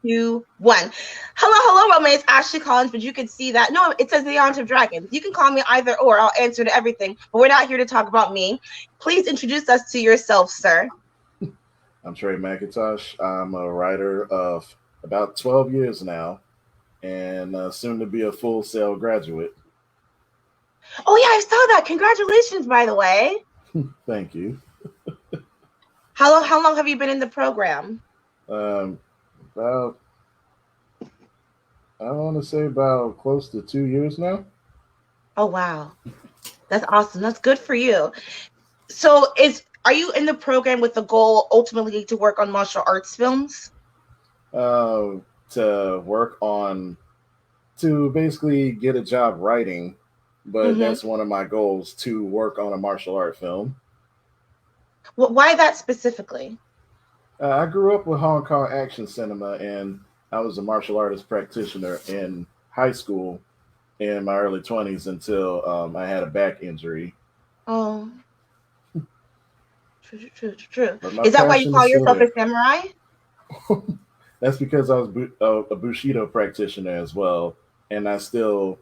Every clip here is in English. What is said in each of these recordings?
2, 1. Hello, roommates. Ashley Collins, but you can see that. No, it says the Aunt of Dragons. You can call me either or. I'll answer to everything. But we're not here to talk about me. Please introduce us to yourself, sir. I'm Trey McIntosh. I'm a writer of about 12 years now and soon to be a full sail graduate. Oh, yeah, I saw that. Congratulations, by the way. Thank you. How long have you been in the program? Um, about, I want to say about close to 2 years now. Oh, wow. That's awesome. That's good for you. So are you in the program with the goal ultimately to work on martial arts films? Uh, to work on, to basically get a job writing, but Mm-hmm. that's one of my goals to work on a martial art film. Well, why that specifically? I grew up with Hong Kong action cinema and I was a martial artist practitioner in high school in my early 20s until I had a back injury. Oh, true. But my Is that why you passion is call still yourself a there. samurai? That's because I was a Bushido practitioner as well, and I still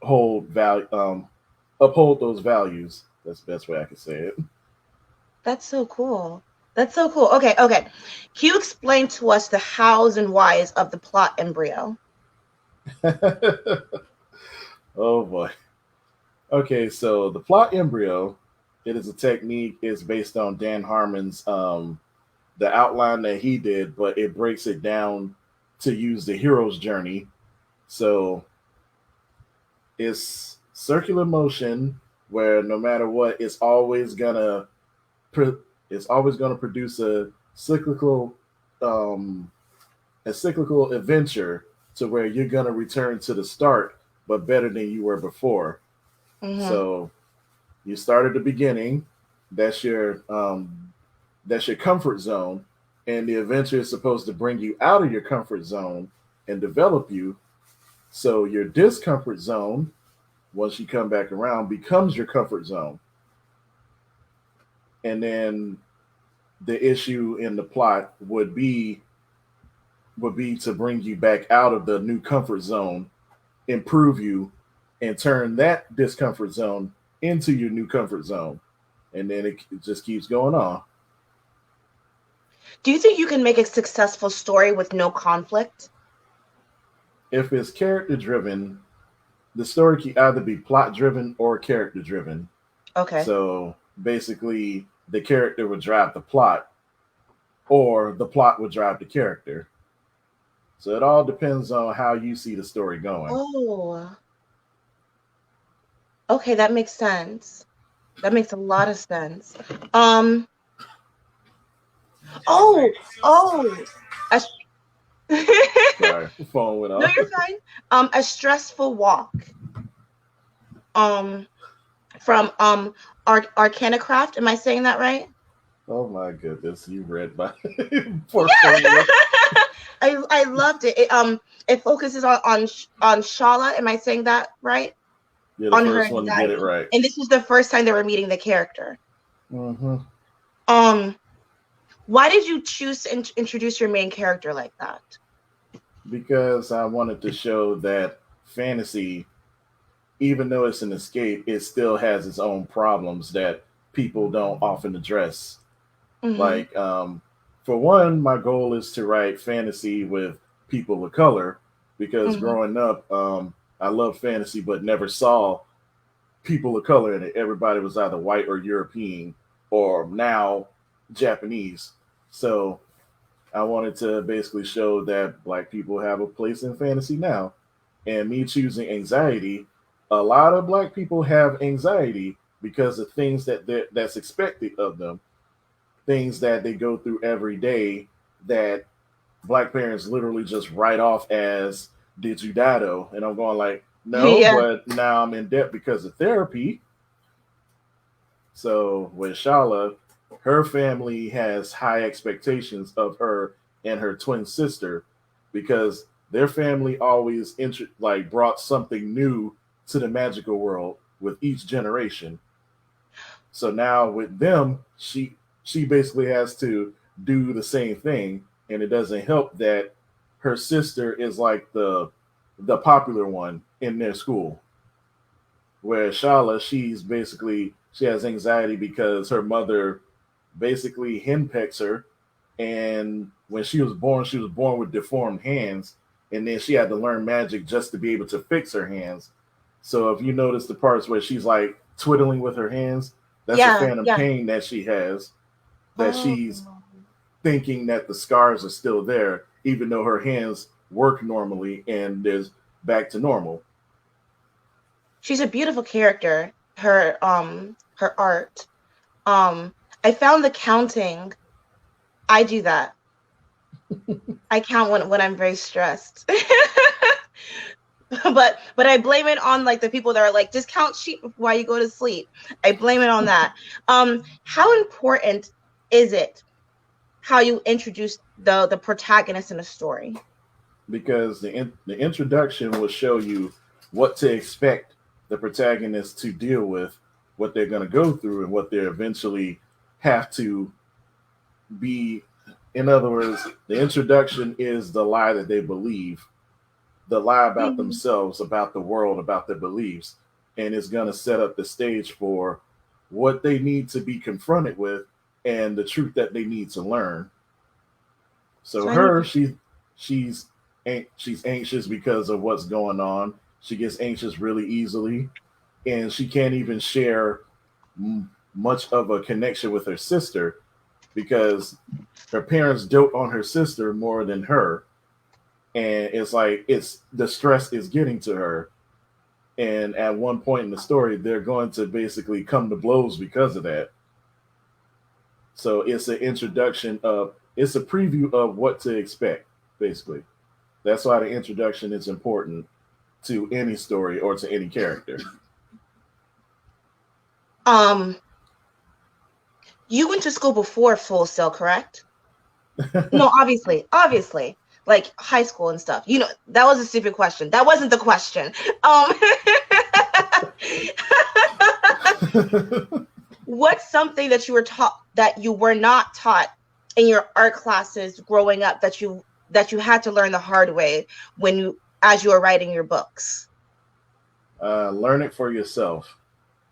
hold uphold those values. That's the best way I could say That's so cool. That's so cool. Okay. Can you explain to us the hows and whys of the plot embryo? it. Oh boy. Okay, so the plot embryo, it is a technique. It's based on Dan Harmon's the outline that he did, but it breaks it down to use the hero's journey. So it's circular motion where no matter what, pro- it's always gonna produce um, a cyclical adventure to where you're gonna return to the start, but better than you were before. Mm-hmm. So you start at the beginning. That's your that's your comfort zone, and the adventure is supposed to bring you out of your comfort zone and develop you. So your discomfort zone, once you come back around, becomes your comfort zone, and then the issue in the plot would be to bring you back out of the new comfort zone, improve you, and turn that discomfort zone into your new comfort zone, and then it just keeps going on. Do you think you can make a successful story with no conflict? If it's character driven, the story can either be plot driven or character driven. Okay. So basically, the character would drive the plot, or the plot would drive the character. So it all depends on how you see the story going. Oh, okay, that makes sense. That makes a lot of sense. Um, oh, a no, Sorry, the phone went off. you're fine. A stressful walk. Um, from Arcanacraft. Am I saying that right? Oh my goodness, you read my Yeah. portfolio. I loved it. It focuses on Shala. Am I saying that right? You're the On her first one to get it anxiety. right. And this was the first time they were meeting the character. Hmm. Um, why did you choose to introduce your main character like that? Because I wanted to show that fantasy, even though it's an escape, it still has its own problems that people don't often address. Mm-hmm. Like, for one, my goal is to write fantasy with people of color because Mm-hmm. growing up, I loved fantasy but never saw people of color in it. Everybody was either white or European or now Japanese. So I wanted to basically show that black people have a place in fantasy now. And me choosing anxiety, a lot of black people have anxiety because of things that's expected of them, things that they go through every day that black parents literally just write off as "Did you die though?" And I'm going like, no, Yeah. but now I'm in debt because of therapy. So with Shala, her family has high expectations of her and her twin sister because their family always like brought something new to the magical world with each generation. So now with them, she basically has to do the same thing, and it doesn't help that her sister is like the popular one in their school. Where Shala, she has anxiety because her mother basically henpecks her, and when she was born with deformed hands, and then she had to learn magic just to be able to fix her hands. So if you notice the parts where she's like twiddling with her hands, that's a Yeah, phantom yeah. pain that she has, that Oh. she's thinking that the scars are still there, even though her hands work normally and is back to normal. She's a beautiful character. Her art. I found the counting. I do that. I count when I'm very stressed. but I blame it on like the people that are like, just count sheep while you go to sleep. I blame it on that. How important is it how you introduce the protagonist in a story? Because the introduction will show you what to expect the protagonist to deal with, what they're going to go through, and what they eventually have to be. In other words, the introduction is the lie that they believe, the lie about Mhm. themselves, about the world, about their beliefs, and it's going to set up the stage for what they need to be confronted with and the truth that they need to learn. So So I need her, to. she's she's anxious because of what's going on. She gets anxious really easily, and she can't even share much of a connection with her sister because her parents dote on her sister more than her, and it's like it's the stress is getting to her. And at one point in the story, they're going to basically come to blows because of that. So it's a preview of what to expect, basically. That's why the introduction is important to any story or to any character. Um, you went to school before Full Sail, correct? No, obviously, like high school and stuff. You know, that was a stupid question. That wasn't the question. Um, what's something that you were taught that you were not taught in your art classes growing up that you had to learn the hard way when you as you were writing your books? Learn it for yourself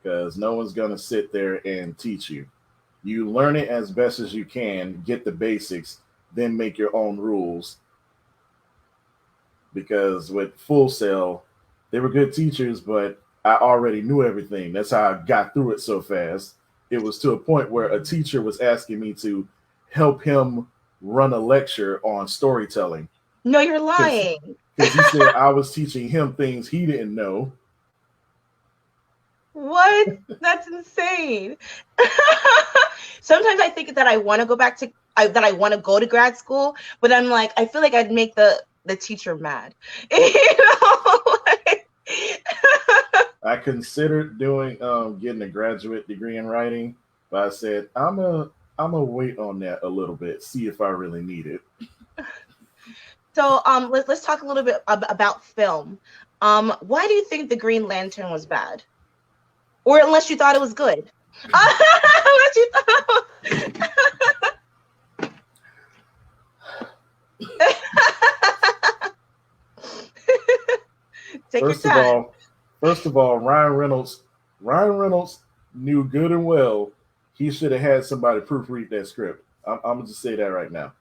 because no one's going to sit there and teach you. You learn it as best as you can, get the basics, then make your own rules. Because with Full Sail, they were good teachers, but I already knew everything. That's how I got through it so fast. It was to a point where a teacher was asking me to help him run a lecture on storytelling No, you're because lying. he said I was teaching him things he didn't know. What? That's insane. Sometimes I think that I want to go back to that I want to go to grad school, but I'm like, I feel like I'd make the teacher mad. You know? Like, I considered doing getting a graduate degree in writing, but I said I'm gonna wait on that a little bit, see if I really need it. so let's talk a little bit about film. Why do you think the Green Lantern was bad? Or unless you thought it was good. Unless you thought take your First of time. all, first of all, Ryan Reynolds knew good and well he should have had somebody proofread that script. I'm gonna just say that right now.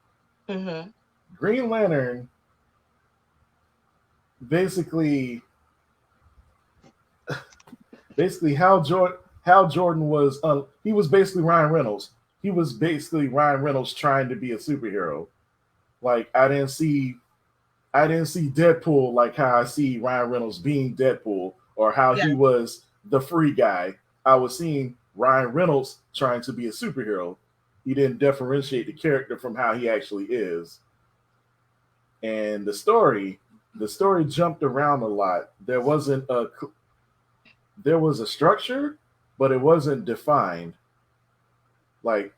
Mm-hmm. Green Lantern basically Hal Jordan was he was basically Ryan Reynolds. He was basically Ryan Reynolds trying to be a superhero. Like I didn't see Deadpool like how I see Ryan Reynolds being Deadpool or how Yeah. he was the free guy. I was seeing Ryan Reynolds trying to be a superhero. He didn't differentiate the character from how he actually is. And the story jumped around a lot. There was a structure, but it wasn't defined. Like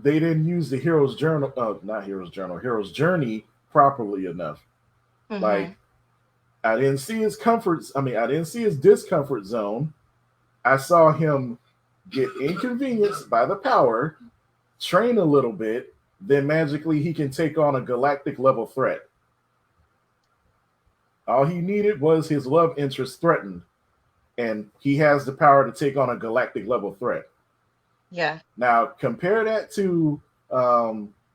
they didn't use the hero's journal, not hero's journal, hero's journey properly enough. Mm-hmm. Like I didn't see his comforts. I mean, I didn't see his discomfort zone. I saw him get inconvenienced by the power, train a little bit, then magically he can take on a galactic level threat. All he needed was his love interest threatened, and he has the power to take on a galactic level threat. Yeah. Now compare that to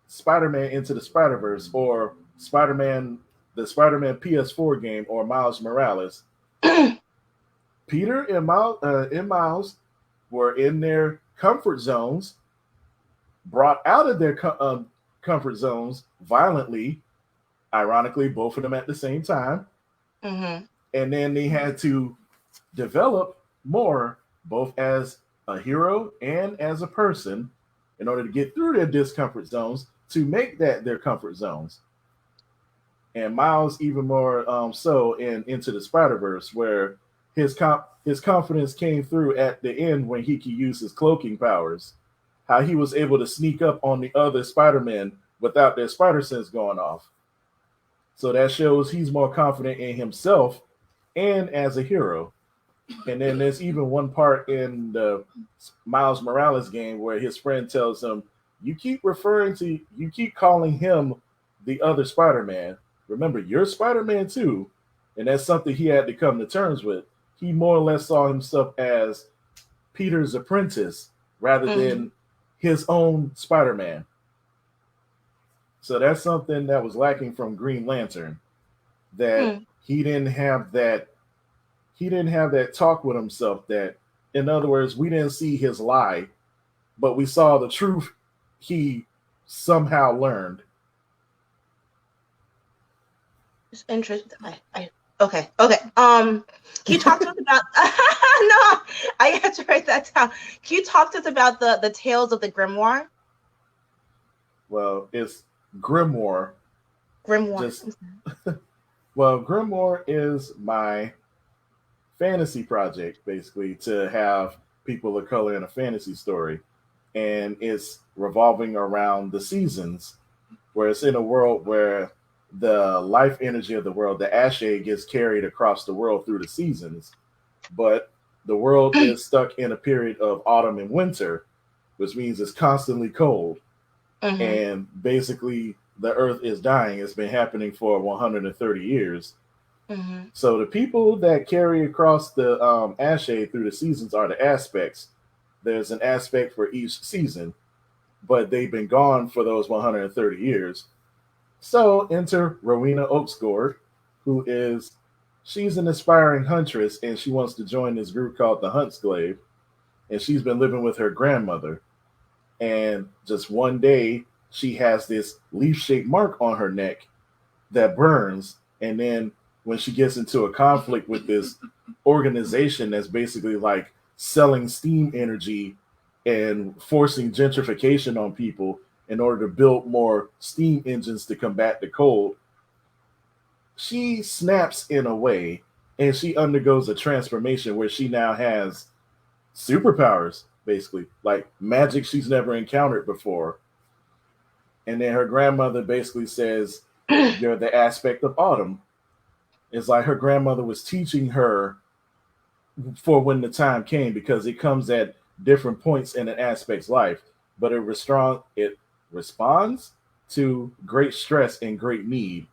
Spider-Man Into the Spider-Verse, or the Spider-Man PS4 game, or Miles Morales. Peter and Miles were in their comfort zones, brought out of their comfort zones violently, ironically, both of them at the same time. Mm-hmm. And then they had to develop more, both as a hero and as a person, in order to get through their discomfort zones to make that their comfort zones. And Miles even more so in Into the Spider Verse, where his confidence came through at the end when he could use his cloaking powers. How he was able to sneak up on the other Spider-Men without their spider sense going off. So that shows he's more confident in himself and as a hero. And then there's even one part in the Miles Morales game where his friend tells him, you keep calling him the other Spider-Man. Remember, you're Spider-Man too. And that's something he had to come to terms with. He more or less saw himself as Peter's apprentice rather than his own Spider-Man. So that's something that was lacking from Green Lantern. That he didn't have that talk with himself. That, in other words, we didn't see his lie, but we saw the truth he somehow learned. It's interesting. Okay. Can you talk to us about? No, I had to write that down. Can you talk to us about the tales of the grimoire? Well, it's grimoire. Grimoire. Well, grimoire is my fantasy project, basically, to have people of color in a fantasy story, and it's revolving around the seasons, where it's in a world where the life energy of the world, the Ashe, gets carried across the world through the seasons. But the world is stuck in a period of autumn and winter, which means it's constantly cold. And basically, the earth is dying. It's been happening for 130 years. So the people that carry across the Ashe through the seasons are the aspects. There's an aspect for each season, but they've been gone for those 130 years. So enter Rowena Oaksgord, she's an aspiring huntress, and she wants to join this group called the Huntsglaive. And she's been living with her grandmother. And just one day, she has this leaf-shaped mark on her neck that burns. And then when she gets into a conflict with this organization that's basically like selling steam energy and forcing gentrification on people in order to build more steam engines to combat the cold, she snaps in a way, and she undergoes a transformation where she now has superpowers, basically, like magic she's never encountered before. And then her grandmother basically says, you're the aspect of autumn. It's like her grandmother was teaching her for when the time came, because it comes at different points in an aspect's life, but it responds to great stress and great need.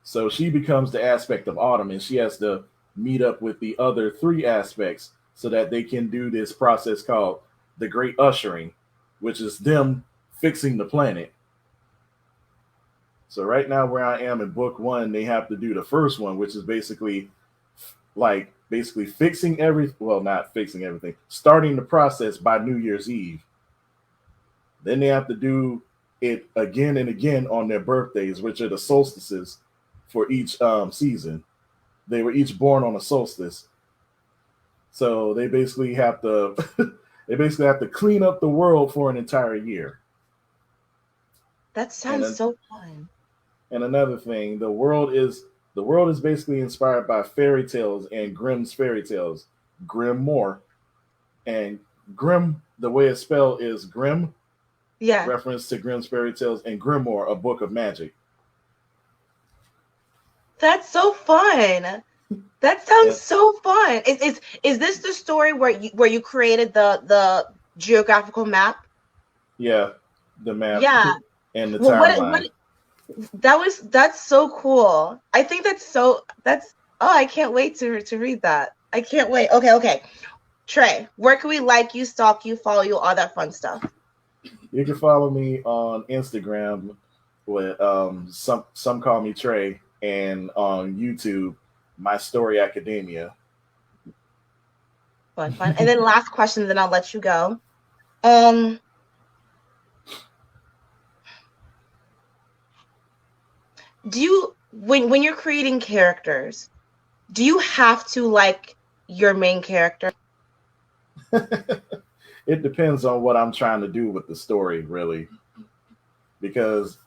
So she becomes the aspect of autumn, and she has to meet up with the other three aspects so that they can do this process called the Great Ushering, which is them fixing the planet. So right now, where I am in book one, they have to do the first one, which is basically fixing everything. Well, not fixing everything, starting the process by New Year's Eve. Then they have to do it again and again on their birthdays, which are the solstices for each season. They were each born on a solstice. So they basically have to clean up the world for an entire year. That sounds so fun. And another thing, the world is basically inspired by fairy tales and Grimm's fairy tales. Grimoire. And Grimm, the way it's spelled is Grimm. Yeah. Reference to Grimm's fairy tales, and Grimoire, a book of magic. That's so fun. That sounds so fun. Is this the story where you created the geographical map? Yeah. the map Yeah. and the Well, timeline. that's so cool. I think I can't wait to read that. I can't wait. Okay. Trey, where can we like you, stalk you, follow you, all that fun stuff? You can follow me on Instagram with some call me Trey, and on YouTube, My Story Academia. Fun. And then last question, then I'll let you go. Um, do you when you're creating characters, do you have to like your main character? It depends on what I'm trying to do with the story, really, because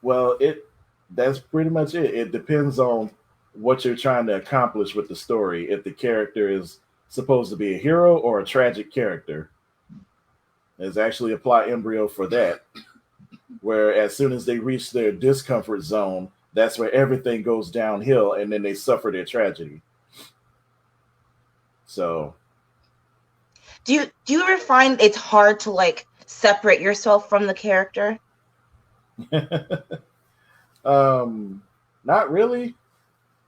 well, it that's pretty much it. It depends on what you're trying to accomplish with the story. If the character is supposed to be a hero or a tragic character, there's actually a plot embryo for that. Where as soon as they reach their discomfort zone, that's where everything goes downhill, and then they suffer their tragedy. So, Do you ever find it's hard to like separate yourself from the character? um, not really.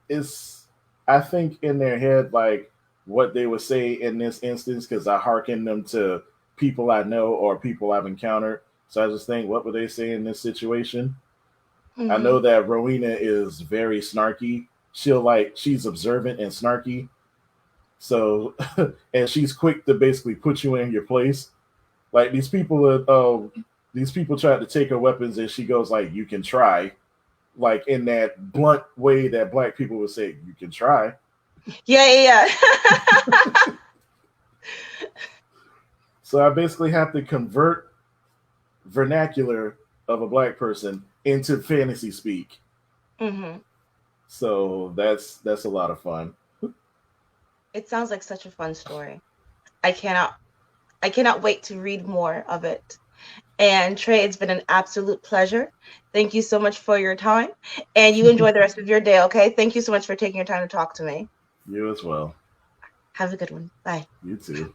It's I think in their head like what they would say in this instance because I hearken them to people I know or people I've encountered. So I just think, what would they say in this situation? I Mm-hmm. know that Rowena is very snarky. She's observant and snarky. So and she's quick to basically put you in your place. Like these people tried to take her weapons and she goes like, "You can try." Like in that blunt way that black people would say, "You can try." Yeah. So I basically have to convert vernacular of a black person into fantasy speak. Mm-hmm. So that's a lot of fun. It sounds like such a fun story. I cannot wait to read more of it. And Trey, it's been an absolute pleasure. Thank you so much for your time. And you enjoy the rest of your day, okay? Thank you so much for taking your time to talk to me. You as well. Have a good one. Bye. You too.